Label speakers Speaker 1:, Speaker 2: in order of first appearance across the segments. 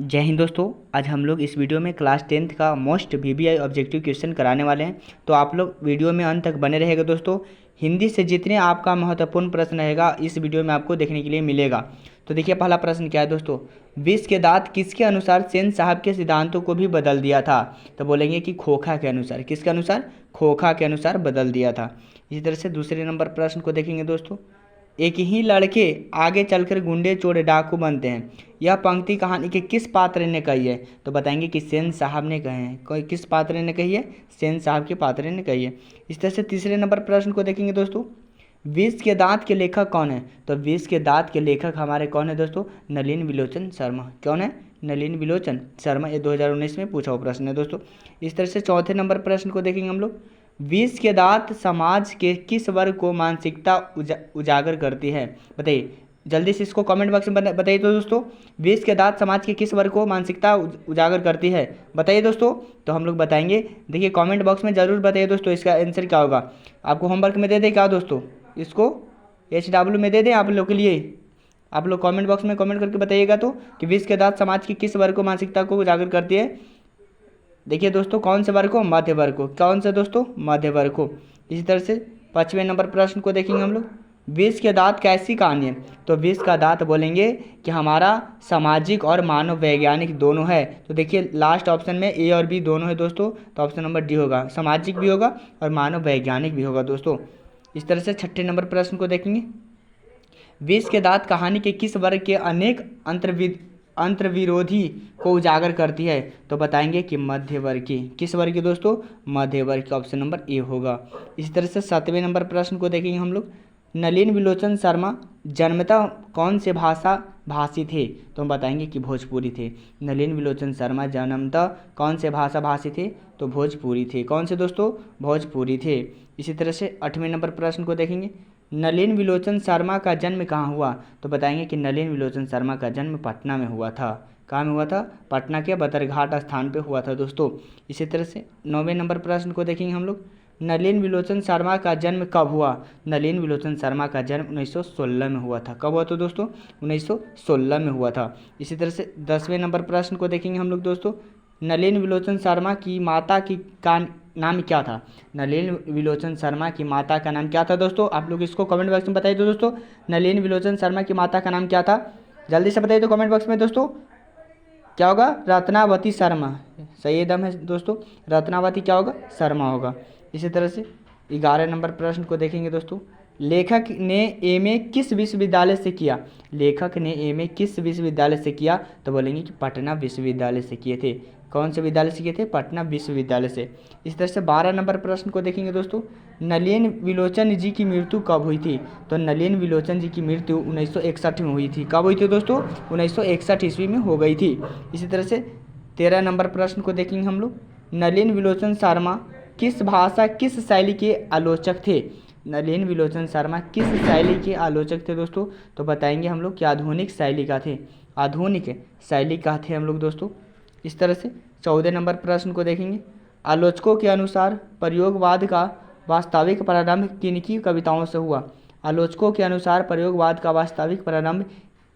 Speaker 1: जय हिंद दोस्तों। आज हम लोग इस वीडियो में क्लास 10th का मोस्ट वीबीआई ऑब्जेक्टिव क्वेश्चन कराने वाले हैं। तो आप लोग वीडियो में अंत तक बने रहेगा दोस्तों। हिंदी से जितने आपका महत्वपूर्ण प्रश्न रहेगा इस वीडियो में आपको देखने के लिए मिलेगा। तो देखिए पहला प्रश्न क्या है दोस्तों, विष के दांत किसके अनुसार सेन साहब के सिद्धांतों को भी बदल दिया था। तो बोलेंगे कि खोखा के अनुसार। किसके अनुसार? खोखा के अनुसार बदल दिया था। इसी तरह से दूसरे नंबर प्रश्न को देखेंगे दोस्तों, एक ही लड़के आगे चलकर गुंडे चोर डाकू बनते हैं, यह पंक्ति कहानी के किस पात्र ने कही है। तो बताएंगे कि सेन साहब ने कहे हैं। कोई किस पात्र ने कही है? सेन साहब के पात्र ने कही है। इस तरह से तीसरे नंबर प्रश्न को देखेंगे दोस्तों, विष के दांत के लेखक कौन है। तो विष के दांत के लेखक हमारे कौन है दोस्तों? नलिन विलोचन शर्मा। कौन है? नलिन विलोचन शर्मा। ये 2019 में पूछा हुआ प्रश्न है दोस्तों। इस तरह से चौथे नंबर प्रश्न को देखेंगे हम लोग, विष के दांत समाज के किस वर्ग को मानसिकता उजागर करती है। बताइए जल्दी से, इसको कमेंट बॉक्स में बताइए तो दोस्तों, विष के दांत समाज के किस वर्ग को मानसिकता उजागर करती है। बताइए दोस्तों। तो हम लोग बताएंगे, देखिए कमेंट बॉक्स में ज़रूर बताइए दोस्तों इसका आंसर क्या होगा। आपको होमवर्क में दे दें क्या दोस्तों, इसको HW में दे दें आप लोग के लिए। आप लोग कमेंट बॉक्स में कमेंट करके बताइएगा तो कि विष के दांत समाज की किस वर्ग को मानसिकता को उजागर करती है। देखिए दोस्तों कौन से वर्ग को? मध्य वर्ग को। कौन से दोस्तों? मध्य वर्ग को। इसी तरह से पाँचवें नंबर प्रश्न को देखेंगे हम लोग, विष के दांत कैसी कहानी है। तो विष का दांत बोलेंगे कि हमारा सामाजिक और मानव वैज्ञानिक दोनों है। तो देखिए लास्ट ऑप्शन में A और B दोनों है दोस्तों, तो ऑप्शन नंबर D होगा, सामाजिक भी होगा और मानव वैज्ञानिक भी होगा दोस्तों। इस तरह से छठे नंबर प्रश्न को देखेंगे, विष के दांत कहानी के किस वर्ग के अनेक अंतर्विरोधी को उजागर करती है। तो बताएंगे कि मध्य वर्ग की। किस वर्ग की दोस्तों? मध्य वर्ग की। ऑप्शन नंबर A होगा। इसी तरह से सातवें नंबर प्रश्न को देखेंगे हम लोग, नलिन विलोचन शर्मा जन्मतः कौन से भाषा भाषी थे। तो हम बताएंगे कि भोजपुरी थे। नलिन विलोचन शर्मा जन्मतः कौन से भाषा भाषी थे। तो भोजपुरी थे। कौन से दोस्तों? भोजपुरी थे। इसी तरह से 8वें नंबर प्रश्न को देखेंगे, नलिन विलोचन शर्मा का जन्म कहाँ हुआ। तो बताएंगे कि नलिन विलोचन शर्मा का जन्म पटना में हुआ था। कहाँ में हुआ था? पटना के बदरघाट स्थान पे हुआ था दोस्तों। इसी तरह से 9वें नंबर प्रश्न को देखेंगे हम लोग, नलिन विलोचन शर्मा का जन्म कब हुआ। नलिन विलोचन शर्मा का जन्म 1916 में हुआ था। कब हुआ था दोस्तों? 1916 में हुआ था। इसी तरह से 10वें नंबर प्रश्न को देखेंगे हम लोग दोस्तों, नलिन विलोचन शर्मा की माता की का नाम क्या था। नलिन विलोचन शर्मा की माता का नाम क्या था दोस्तों? आप लोग इसको कमेंट बॉक्स में बताइए तो दोस्तों, नलिन विलोचन शर्मा की माता का नाम क्या था। जल्दी से बताइए तो कमेंट बॉक्स में दोस्तों, क्या होगा? रत्नावती शर्मा। सही एकदम है दोस्तों, रत्नावती क्या होगा? शर्मा होगा। इसी तरह से 11 नंबर प्रश्न को देखेंगे दोस्तों, लेखक ने MA किस विश्वविद्यालय से किया। लेखक ने MA किस विश्वविद्यालय से किया। तो बोलेंगे कि पटना विश्वविद्यालय से किए थे। कौन से विद्यालय से किए थे? पटना विश्वविद्यालय से। इस तरह से 12 नंबर प्रश्न को देखेंगे दोस्तों, नलिन विलोचन जी की मृत्यु कब हुई थी। तो नलिन विलोचन जी की मृत्यु 1961 में हुई थी। कब हुई थी दोस्तों? 1961 ईस्वी में हो गई थी। इसी तरह से 13 नंबर प्रश्न को देखेंगे हम लोग, नलिन विलोचन शर्मा किस भाषा किस शैली के आलोचक थे। नलिन विलोचन शर्मा किस शैली के आलोचक थे दोस्तों। तो बताएंगे हम लोग कि आधुनिक शैली का थे। आधुनिक शैली का थे हम लोग दोस्तों। इस तरह से 14 नंबर प्रश्न को देखेंगे, आलोचकों के अनुसार प्रयोगवाद का वास्तविक प्रारंभ किनकी कविताओं से हुआ। आलोचकों के अनुसार प्रयोगवाद का वास्तविक प्रारंभ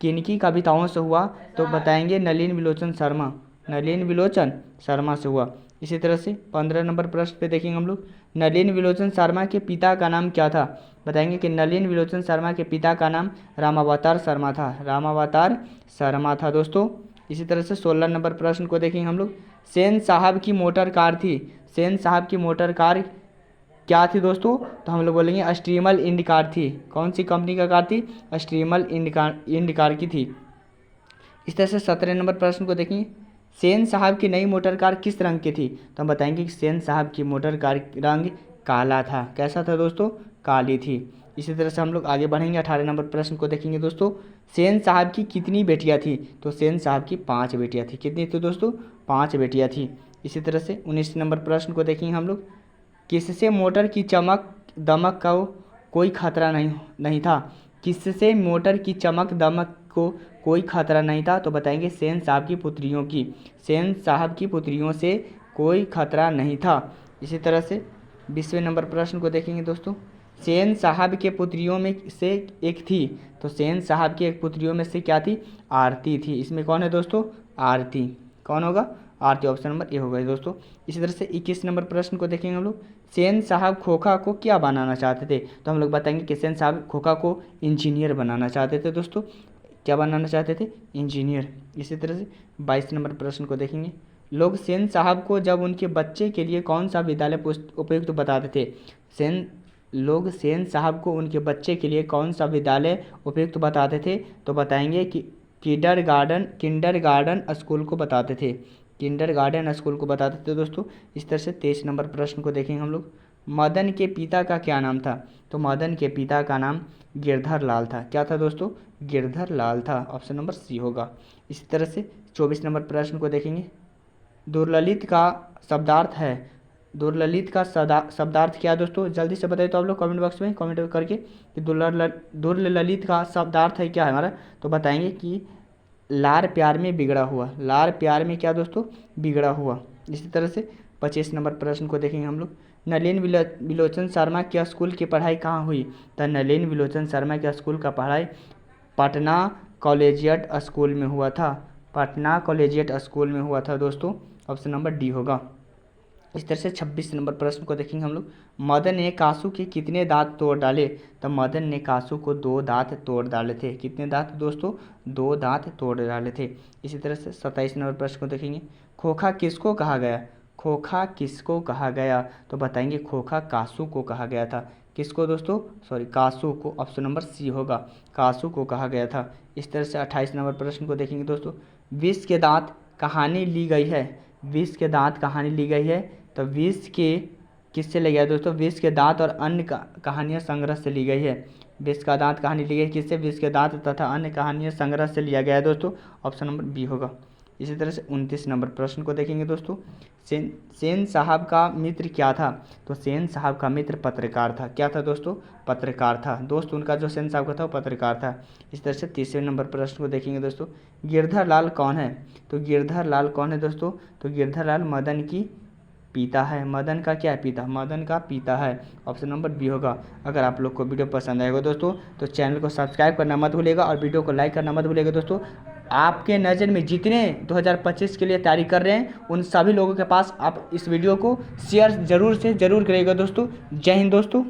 Speaker 1: किनकी कविताओं से हुआ। तो बताएंगे नलिन विलोचन शर्मा। नलिन विलोचन शर्मा से हुआ। इसी तरह से 15 नंबर प्रश्न पे देखेंगे हम लोग, नलिन विलोचन शर्मा के पिता का नाम क्या था। बताएंगे कि नलिन विलोचन शर्मा के पिता का नाम रामावतार शर्मा था। रामावतार शर्मा था दोस्तों। इसी तरह से 16 नंबर प्रश्न को देखेंगे हम लोग, सेन साहब की मोटर कार थी। सेन साहब की मोटर कार क्या थी दोस्तों। तो हम लोग बोलेंगे स्ट्रीमल इंड कार थी। कौन सी कंपनी का कार थी? स्ट्रीमल इंड कार की थी। इस तरह से 17 नंबर प्रश्न को देखेंगे, सेन साहब की नई मोटर कार किस रंग की थी। तो हम बताएंगे कि सेन साहब की मोटर कार रंग काला था। कैसा था दोस्तों? काली थी। इसी तरह से हम लोग आगे बढ़ेंगे। 18 नंबर प्रश्न को देखेंगे दोस्तों, सेन साहब की कितनी बेटियां थी। तो सेन साहब की 5 बेटियां थी। कितनी थी दोस्तों? 5 बेटियां थी। इसी तरह से 19 नंबर प्रश्न को देखेंगे हम लोग, किससे मोटर की चमक दमक का कोई खतरा नहीं था। किससे मोटर की चमक दमक को कोई खतरा नहीं था। तो बताएंगे सेन साहब की पुत्रियों की। सेन साहब की पुत्रियों से कोई खतरा नहीं था। इसी तरह से 20वें नंबर प्रश्न को देखेंगे दोस्तों, सेन साहब के पुत्रियों में से एक थी, तो सेन साहब की एक पुत्रियों में से क्या थी, आरती थी। इसमें कौन है दोस्तों, आरती। कौन होगा, आरती। ऑप्शन नंबर ए होगा दोस्तों। इसी तरह से 21 नंबर प्रश्न को देखेंगे हम लोग। सेन साहब खोखा को क्या बनाना चाहते थे, तो हम लोग बताएंगे कि सेन साहब खोखा को इंजीनियर बनाना चाहते थे दोस्तों। क्या बनाना चाहते थे, इंजीनियर। इसी तरह से 22 नंबर प्रश्न को देखेंगे। लोग सेन साहब को जब उनके बच्चे के लिए कौन सा विद्यालय उपयुक्त बताते थे, लोग सेन साहब को उनके बच्चे के लिए कौन सा विद्यालय उपयुक्त बताते थे, तो बताएंगे कि किंडरगार्टन स्कूल को बताते थे, किंडरगार्टन स्कूल को बताते थे दोस्तों। इस तरह से 23 नंबर प्रश्न को देखेंगे हम लोग। मदन के पिता का क्या नाम था, तो मदन के पिता का नाम गिरधर लाल था। क्या था दोस्तों, गिरधर लाल था। ऑप्शन नंबर सी होगा। इसी तरह से 24 नंबर प्रश्न को देखेंगे। दुर्ललित का शब्दार्थ है, दुर्ललित का शब्दार्थ क्या है दोस्तों, जल्दी से बताइए तो आप लोग कमेंट बॉक्स में कमेंट करके कि दुर्ललित का शब्दार्थ है क्या है हमारा, तो बताएंगे कि लार प्यार में बिगड़ा हुआ, लार प्यार में क्या दोस्तों, बिगड़ा हुआ। इसी तरह से 25 नंबर प्रश्न को देखेंगे हम लोग। नलिन विलोचन शर्मा के स्कूल की पढ़ाई कहाँ हुई, तो नलिन विलोचन शर्मा के स्कूल का पढ़ाई पटना कॉलेजिएट स्कूल में हुआ था, पटना कॉलेजिएट स्कूल में हुआ था दोस्तों। ऑप्शन नंबर डी होगा। इस तरह से 26 नंबर प्रश्न को देखेंगे हम लोग। मदन ने कासू के कितने दांत तोड़ डाले, तो मदन ने कासू को 2 दांत तोड़ डाले थे। कितने दांत दोस्तों, 2 दांत तोड़ डाले थे। इसी तरह से 27 नंबर प्रश्न को देखेंगे। खोखा किसको कहा गया, खोखा किसको कहा गया, तो बताएंगे खोखा कासू को कहा गया था। किसको दोस्तों, सॉरी कासू को। ऑप्शन नंबर सी होगा, कासू को कहा गया था। इस तरह से 28 नंबर प्रश्न को देखेंगे दोस्तों। विष के दांत कहानी ली गई है, विष के दांत कहानी ली गई है, तो विष के किससे लिया गया दोस्तों, विष के दांत और अन्य कहानियाँ संग्रह से ली गई है। विष का दांत कहानी ली गई किससे, विष के दांत तथा अन्य कहानियाँ संग्रह से लिया गया है दोस्तों। ऑप्शन नंबर बी होगा। इसी तरह से 29 नंबर प्रश्न को देखेंगे दोस्तों। सेन साहब का मित्र क्या था, तो सेन साहब का मित्र पत्रकार था। क्या था दोस्तों, पत्रकार था दोस्त। उनका जो सेन साहब का था वो पत्रकार था। इस तरह से 30वें नंबर प्रश्न को देखेंगे दोस्तों। गिरधर लाल कौन है, तो गिरधर लाल कौन है दोस्तों, तो गिरधर लाल मदन की पिता है। मदन का क्या है, पिता, मदन का पिता है। ऑप्शन नंबर बी होगा। अगर आप लोग को वीडियो पसंद आएगा दोस्तों तो चैनल को सब्सक्राइब करना मत भूलिएगा और वीडियो को लाइक करना मत भूलिएगा दोस्तों। आपके नज़र में जितने 2025 के लिए तैयारी कर रहे हैं उन सभी लोगों के पास आप इस वीडियो को शेयर ज़रूर से ज़रूर करिएगा दोस्तों। जय हिंद दोस्तों।